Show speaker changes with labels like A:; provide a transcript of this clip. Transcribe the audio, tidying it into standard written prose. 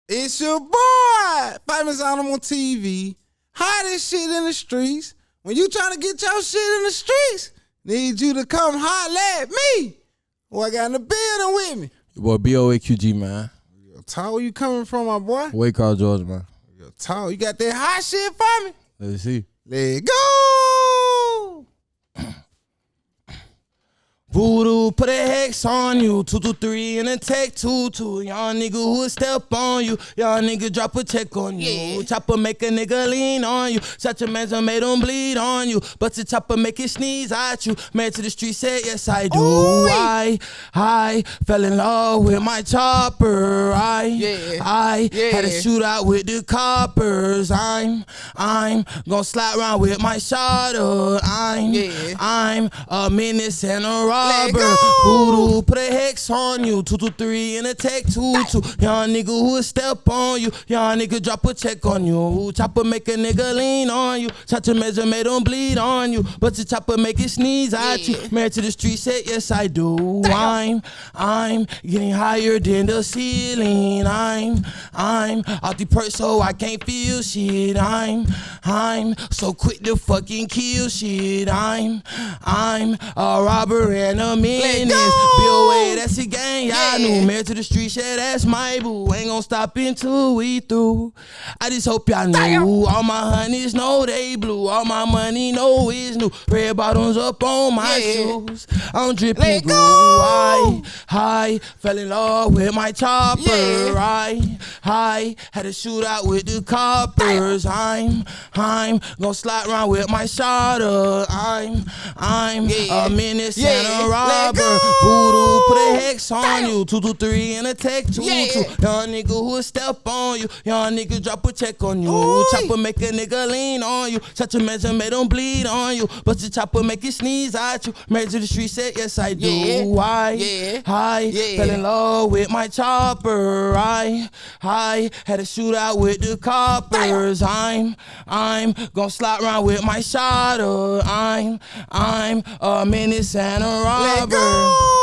A: It's your boy, famous animal TV, hottest shit in the streets. When you trying to get your shit in the streets, need you to come holler at me. Who I got in the building with me?
B: Your boy BOA QG, man.
A: Yo, Tall, where you coming from, my boy?
B: Wake Car, Georgia, man.
A: Yo, Tall, you got that hot shit for me?
B: Let's see.
A: Let's go.
B: Voodoo, put a hex on you. 223 and a tech 2-2. Young nigga who will step on you. Young nigga drop a check on you.
A: Yeah.
B: Chopper make a nigga lean on you. Shot your man's and made him bleed on you. But the chopper make it sneeze at you. Man to the street said yes I do.
A: Ooh.
B: I fell in love with my chopper. I had a shootout with the coppers. I'm gonna slide around with my shotter. I'm a menace and a robber. Voodoo, put a hex on you. 223 and a tech 2-2. Young nigga who will step on you. Young nigga drop a check on you. Chopper make a nigga lean on you. Shot your measure made him bleed on you. But the chopper make it sneeze at you. Man to the street said yes I do. I'm getting higher than the ceiling. I'm out the purse so I can't feel shit. I'm so quick to fucking kill shit. I'm a robber and a menace. BOA, that's a gang, y'all knew. Married to the street, shit, that's my boo. Ain't gon' stop until we through. I just hope y'all knew. All my honeys know they blue. All my money know it's new. Red bottoms up on my shoes. I'm dripping glue. I fell in love with my chopper. I had a shootout with the coppers. I'm gonna slide around with my shotter. I'm a menace and a robber. Voodoo, put a hex on you. 223 and a tech 2-2. Young nigga who will step on you. Young nigga drop a check on you. Chopper make a nigga lean on you. Shot your man's and made him bleed on you. But the chopper make it sneeze at you. Man to the street said yes I do. I fell in love with my chopper. I had a shootout with the coppers. I'm gonna slide around with my shotter. I'm a menace and a robber.